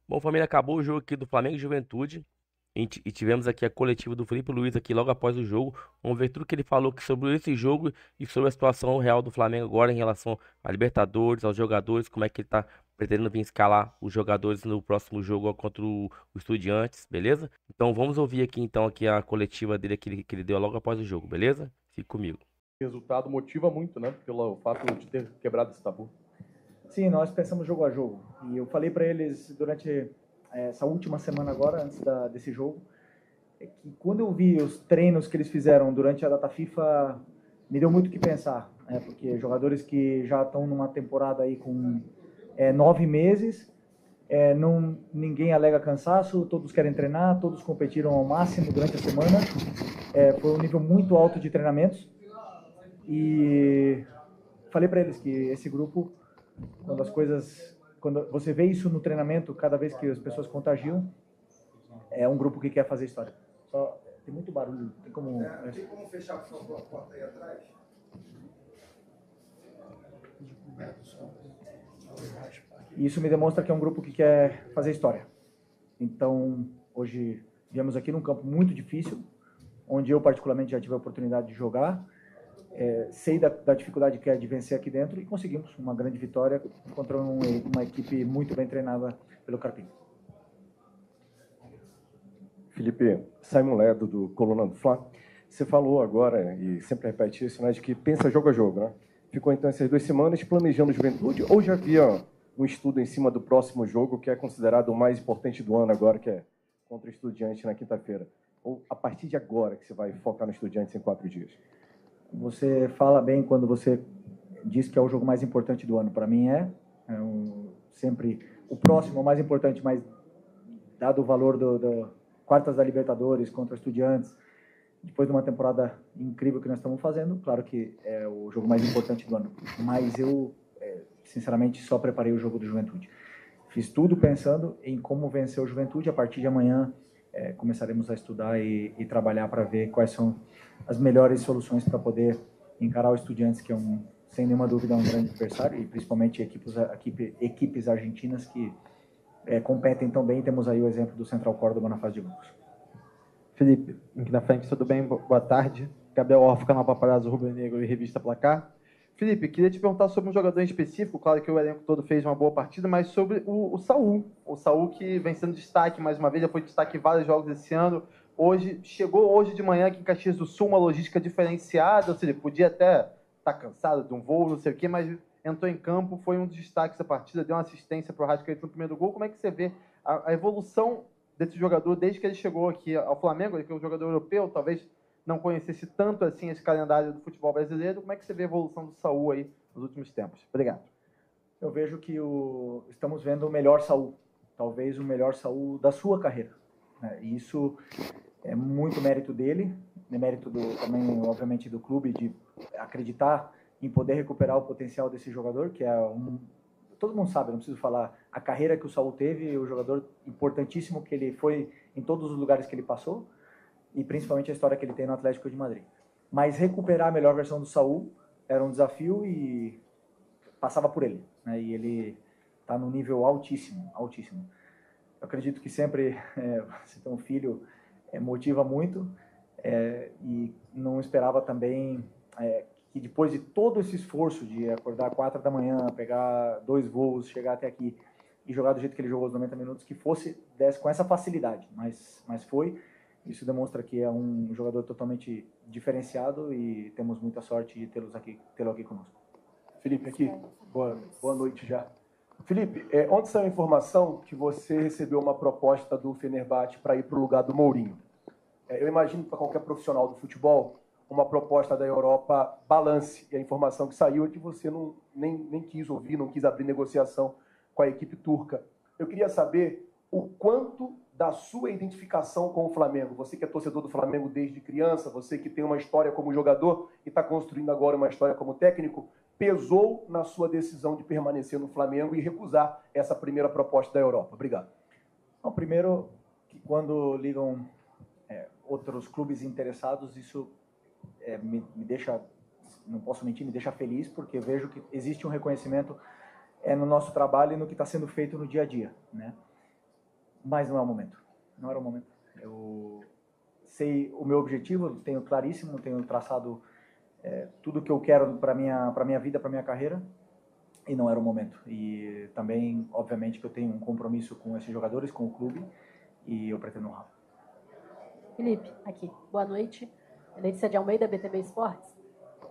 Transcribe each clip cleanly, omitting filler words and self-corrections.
Bom, família, acabou o jogo aqui do Flamengo e Juventude. E tivemos aqui a coletiva do Felipe Luiz aqui logo após o jogo. Vamos ver tudo que ele falou aqui sobre esse jogo e sobre a situação real do Flamengo agora em relação à Libertadores, aos jogadores, como é que ele tá pretendendo vir escalar os jogadores no próximo jogo contra o Estudiantes, beleza? Então vamos ouvir aqui então aqui a coletiva dele que ele deu logo após o jogo, beleza? Fique comigo. O resultado motiva muito, né? Pelo fato de ter quebrado esse tabu. Sim, nós pensamos jogo a jogo. E eu falei para eles durante essa última semana agora, antes desse jogo, que quando eu vi os treinos que eles fizeram durante a data FIFA, me deu muito o que pensar. Porque jogadores que já estão numa temporada aí com 9 meses, ninguém alega cansaço, todos querem treinar, todos competiram ao máximo durante a semana. Foi um nível muito alto de treinamentos. E falei para eles que esse grupo, quando você vê isso no treinamento, cada vez que as pessoas contagiam, é um grupo que quer fazer história. Só tem muito barulho, tem como... Tem como fechar, por favor, a porta aí atrás? E isso me demonstra que é um grupo que quer fazer história. Então, hoje viemos aqui num campo muito difícil, onde eu particularmente já tive a oportunidade de jogar. Sei da dificuldade que é de vencer aqui dentro e conseguimos uma grande vitória contra uma equipe muito bem treinada pelo Carpini. Felipe, Simon Ledo, do Coluna do Fla, você falou agora, e sempre repete isso, né, de que pensa jogo a jogo, né? Ficou então essas 2 semanas planejando Juventude ou já havia um estudo em cima do próximo jogo, que é considerado o mais importante do ano agora, que é contra o Estudiantes na quinta-feira? Ou a partir de agora que você vai focar no Estudiantes em 4 dias? Você fala bem quando você diz que é o jogo mais importante do ano. Para mim sempre o próximo é o mais importante, mas dado o valor do quartas da Libertadores contra Estudiantes, depois de uma temporada incrível que nós estamos fazendo, claro que é o jogo mais importante do ano. Mas eu, sinceramente, só preparei o jogo do Juventude. Fiz tudo pensando em como vencer o Juventude. A partir de amanhã começaremos a estudar e trabalhar para ver quais são as melhores soluções para poder encarar o Estudiantes, que sem nenhuma dúvida é um grande adversário, e principalmente equipes argentinas que competem tão bem. Temos aí o exemplo do Central Córdoba na fase de grupos. Felipe, aqui na frente, tudo bem? Boa tarde. Gabriel Orff, canal Paparazzo Rubro Negro e Revista Placar. Felipe, queria te perguntar sobre um jogador em específico, claro que o elenco todo fez uma boa partida, mas sobre o Saul. O Saul que vem sendo destaque mais uma vez, já foi destaque em vários jogos esse ano. Chegou hoje de manhã aqui em Caxias do Sul, uma logística diferenciada, ou seja, podia até estar cansado de um voo, não sei o quê, mas entrou em campo, foi um dos destaques da partida, deu uma assistência para o Rascaeta no primeiro gol. Como é que você vê a evolução desse jogador desde que ele chegou aqui ao Flamengo, que é um jogador europeu, talvez não conhecesse tanto assim esse calendário do futebol brasileiro? Como é que você vê a evolução do Saul aí nos últimos tempos? Obrigado. Eu vejo que estamos vendo o melhor Saul, talvez o melhor Saul da sua carreira. E isso é muito mérito dele, mérito também, obviamente, do clube, de acreditar em poder recuperar o potencial desse jogador, que todo mundo sabe, não preciso falar a carreira que o Saul teve, o jogador importantíssimo que ele foi em todos os lugares que ele passou, e principalmente a história que ele tem no Atlético de Madrid. Mas recuperar a melhor versão do Saul era um desafio e passava por ele, né? E ele está num nível altíssimo, altíssimo. Eu acredito que sempre você ter um filho motiva muito, e não esperava também que depois de todo esse esforço de acordar 4 da manhã, pegar 2 voos, chegar até aqui e jogar do jeito que ele jogou os 90 minutos, que desse com essa facilidade, mas foi. Isso demonstra que é um jogador totalmente diferenciado e temos muita sorte de tê-lo aqui conosco. Felipe, aqui. Boa noite já. Felipe, ontem saiu a informação que você recebeu uma proposta do Fenerbahçe para ir para o lugar do Mourinho. Eu imagino que para qualquer profissional do futebol, uma proposta da Europa balance. E a informação que saiu é que você nem quis ouvir, não quis abrir negociação com a equipe turca. Eu queria saber o quanto da sua identificação com o Flamengo. Você que é torcedor do Flamengo desde criança, você que tem uma história como jogador e está construindo agora uma história como técnico, pesou na sua decisão de permanecer no Flamengo e recusar essa primeira proposta da Europa? Obrigado. Bom, primeiro, que quando ligam outros clubes interessados, isso me deixa, não posso mentir, me deixa feliz, porque vejo que existe um reconhecimento no nosso trabalho e no que está sendo feito no dia a dia, né? mas não é o momento. Não era o momento. Eu sei o meu objetivo, tenho claríssimo, tenho traçado tudo que eu quero para minha vida, para minha carreira, e não era o momento. E também, obviamente, que eu tenho um compromisso com esses jogadores, com o clube, e eu pretendo honrar. Felipe, aqui. Boa noite. Letícia de Almeida, BTB Esportes.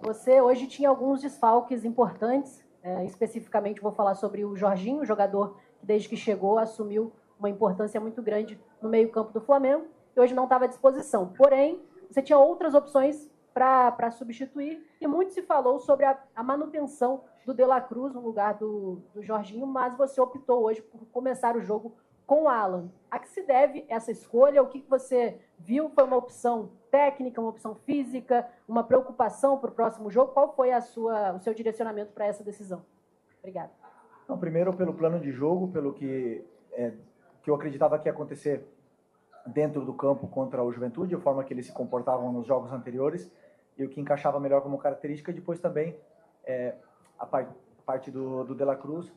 Você hoje tinha alguns desfalques importantes, especificamente vou falar sobre o Jorginho, jogador que desde que chegou assumiu uma importância muito grande no meio-campo do Flamengo, e hoje não estava à disposição. Porém, você tinha outras opções para substituir, e muito se falou sobre a manutenção do De La Cruz no lugar do Jorginho, mas você optou hoje por começar o jogo com o Alan. A que se deve essa escolha? O que você viu? Foi uma opção técnica, uma opção física, uma preocupação para o próximo jogo? Qual foi o seu direcionamento para essa decisão? Obrigada. Não, primeiro, pelo plano de jogo, pelo que eu acreditava que ia acontecer dentro do campo contra o Juventude, a forma que eles se comportavam nos jogos anteriores, e o que encaixava melhor como característica. Depois também a parte do De La Cruz,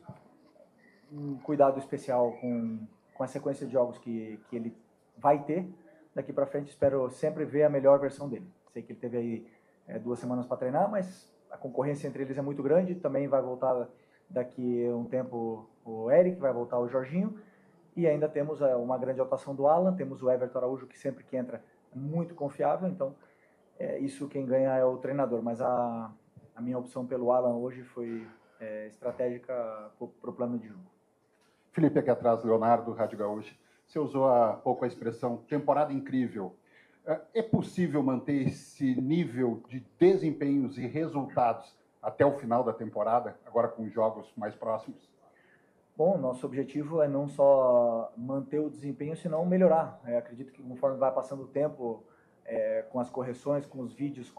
um cuidado especial com a sequência de jogos que ele vai ter daqui para frente. Espero sempre ver a melhor versão dele. Sei que ele teve aí 2 semanas para treinar, mas a concorrência entre eles é muito grande. Também vai voltar daqui a um tempo o Eric, vai voltar o Jorginho, e ainda temos uma grande atuação do Alan, temos o Everton Araújo, que sempre que entra é muito confiável. Então isso quem ganha é o treinador, mas a minha opção pelo Alan hoje foi estratégica para o plano de jogo. Felipe, aqui atrás, Leonardo, Rádio Gaúcha. Você usou há pouco a expressão temporada incrível. É possível manter esse nível de desempenhos e resultados até o final da temporada, agora com jogos mais próximos? Bom, nosso objetivo é não só manter o desempenho, senão melhorar. Acredito que conforme vai passando o tempo, com as correções, com os vídeos,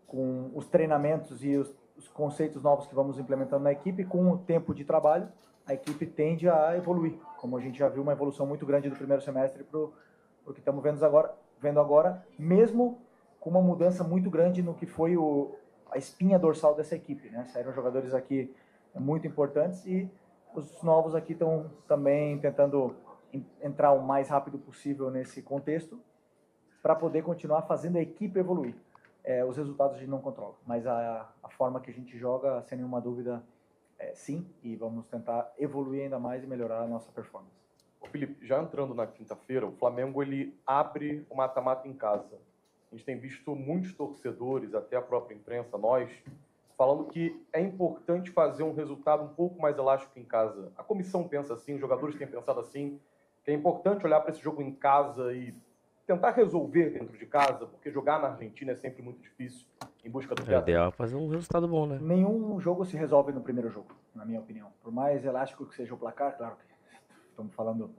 com os treinamentos e os conceitos novos que vamos implementando na equipe, com o tempo de trabalho, a equipe tende a evoluir. Como a gente já viu uma evolução muito grande do primeiro semestre para o que estamos vendo agora, mesmo com uma mudança muito grande no que foi a espinha dorsal dessa equipe, né? Saíram jogadores aqui muito importantes e os novos aqui estão também tentando entrar o mais rápido possível nesse contexto para poder continuar fazendo a equipe evoluir. Os resultados a gente não controla, mas a forma que a gente joga, sem nenhuma dúvida, sim, e vamos tentar evoluir ainda mais e melhorar a nossa performance. Ô Felipe, já entrando na quinta-feira, o Flamengo ele abre o mata-mata em casa. A gente tem visto muitos torcedores, até a própria imprensa, nós, falando que é importante fazer um resultado um pouco mais elástico em casa. A comissão pensa assim, os jogadores têm pensado assim, que é importante olhar para esse jogo em casa e tentar resolver dentro de casa, porque jogar na Argentina é sempre muito difícil em busca do É teatro. ideal fazer um resultado bom, né? Nenhum jogo se resolve no primeiro jogo, na minha opinião. Por mais elástico que seja o placar, claro que estamos falando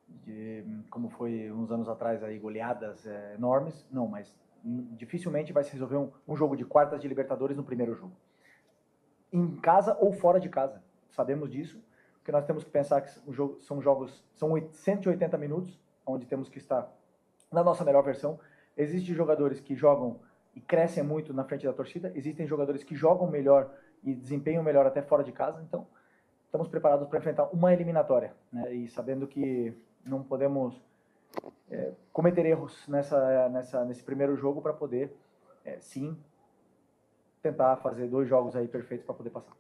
de como foi uns anos atrás aí, goleadas enormes, não, mas dificilmente vai se resolver um jogo de quartas de Libertadores no primeiro jogo. Em casa ou fora de casa, sabemos disso, porque nós temos que pensar que são 180 minutos, onde temos que estar na nossa melhor versão. Existem jogadores que jogam e crescem muito na frente da torcida, existem jogadores que jogam melhor e desempenham melhor até fora de casa, então estamos preparados para enfrentar uma eliminatória, né? E sabendo que não podemos cometer erros nesse primeiro jogo para poder, sim, tentar fazer 2 jogos aí perfeitos para poder passar.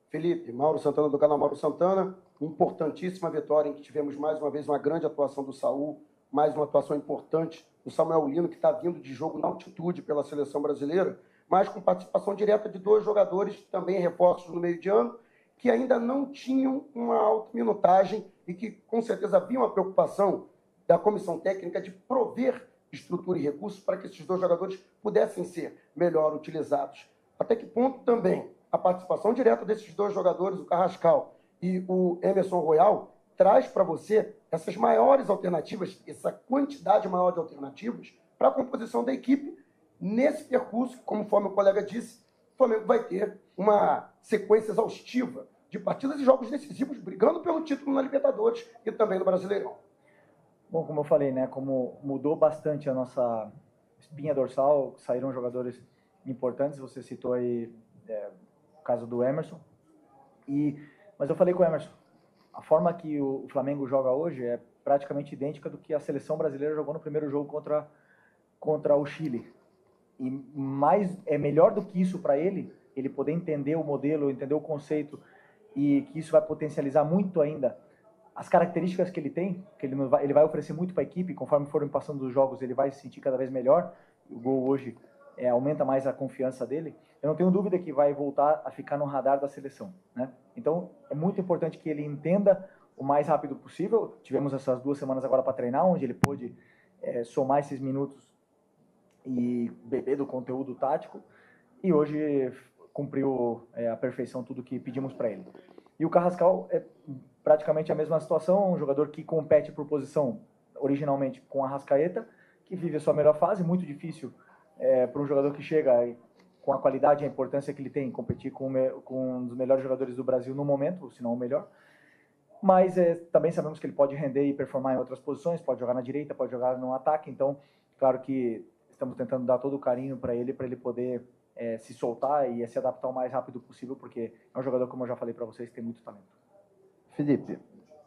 Felipe, Mauro Santana do canal Mauro Santana, importantíssima vitória em que tivemos mais uma vez uma grande atuação do Saul, mais uma atuação importante do Samuel Lino, que está vindo de jogo na altitude pela seleção brasileira, mas com participação direta de 2 jogadores, também reforços no meio de ano, que ainda não tinham uma alta minutagem e que com certeza havia uma preocupação da comissão técnica de prover estrutura e recursos para que esses 2 jogadores pudessem ser melhor utilizados. Até que ponto também a participação direta desses 2 jogadores, o Carrascal e o Emerson Royal, traz para você essas maiores alternativas, essa quantidade maior de alternativas para a composição da equipe nesse percurso, conforme o colega disse, o Flamengo vai ter uma sequência exaustiva de partidas e jogos decisivos, brigando pelo título na Libertadores e também no Brasileirão. Bom, como eu falei, né, como mudou bastante a nossa espinha dorsal, saíram jogadores importantes, você citou aí o caso do Emerson, mas eu falei com o Emerson, a forma que o Flamengo joga hoje é praticamente idêntica do que a seleção brasileira jogou no primeiro jogo contra o Chile. E mais, é melhor do que isso para ele poder entender o modelo, entender o conceito, e que isso vai potencializar muito ainda as características que ele tem, que ele vai oferecer muito para a equipe, conforme forem passando os jogos, ele vai se sentir cada vez melhor. O gol hoje aumenta mais a confiança dele. Eu não tenho dúvida que vai voltar a ficar no radar da seleção, né? Então, é muito importante que ele entenda o mais rápido possível. Tivemos essas 2 semanas agora para treinar, onde ele pôde somar esses minutos e beber do conteúdo tático, e hoje cumpriu à perfeição tudo que pedimos para ele. E o Carrascal é praticamente a mesma situação, um jogador que compete por posição originalmente com a Arrascaeta, que vive a sua melhor fase. Muito difícil para um jogador que chega com a qualidade e a importância que ele tem, competir com um dos melhores jogadores do Brasil no momento, se não o melhor. Mas também sabemos que ele pode render e performar em outras posições, pode jogar na direita, pode jogar no ataque. Então, claro que estamos tentando dar todo o carinho para ele poder se soltar e se adaptar o mais rápido possível, porque é um jogador, como eu já falei para vocês, que tem muito talento. Felipe,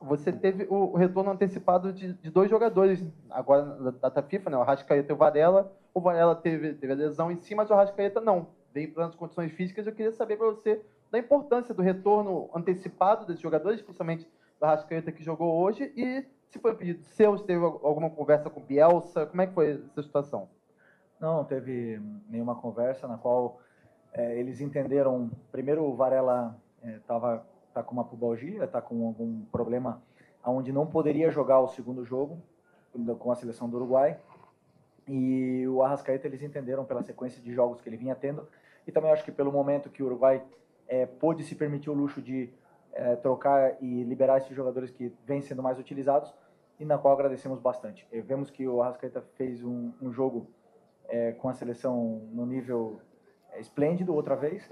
você teve o retorno antecipado de 2 jogadores agora na data FIFA, né? O Arrascaeta e o Varela. O Varela teve a lesão em si, mas o Arrascaeta não. Veio em planas condições físicas. Eu queria saber para você da importância do retorno antecipado desses jogadores, principalmente do Arrascaeta, que jogou hoje, e se foi um pedido seu, se teve alguma conversa com o Bielsa, como é que foi essa situação? Não teve nenhuma conversa na qual eles entenderam. Primeiro, o Varela tá com uma pubalgia, tá com algum problema onde não poderia jogar o segundo jogo com a seleção do Uruguai. E o Arrascaeta, eles entenderam pela sequência de jogos que ele vinha tendo, e também acho que pelo momento que o Uruguai pôde se permitir o luxo de trocar e liberar esses jogadores que vêm sendo mais utilizados, e na qual agradecemos bastante. Vemos que o Arrascaeta fez um jogo com a seleção no nível esplêndido outra vez,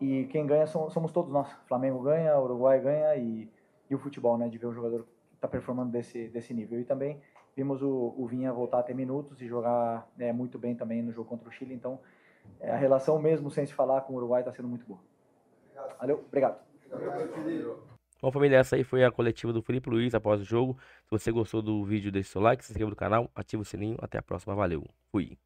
e quem ganha somos todos nós. Flamengo ganha, Uruguai ganha, e o futebol, né, de ver um jogador que está performando desse nível. E também vimos o Vinha voltar a ter minutos e jogar muito bem também no jogo contra o Chile. Então, a relação mesmo sem se falar com o Uruguai está sendo muito boa. Valeu, obrigado. Bom, família, essa aí foi a coletiva do Felipe Luiz após o jogo. Se você gostou do vídeo, deixe seu like, se inscreva no canal, ative o sininho. Até a próxima, valeu, fui.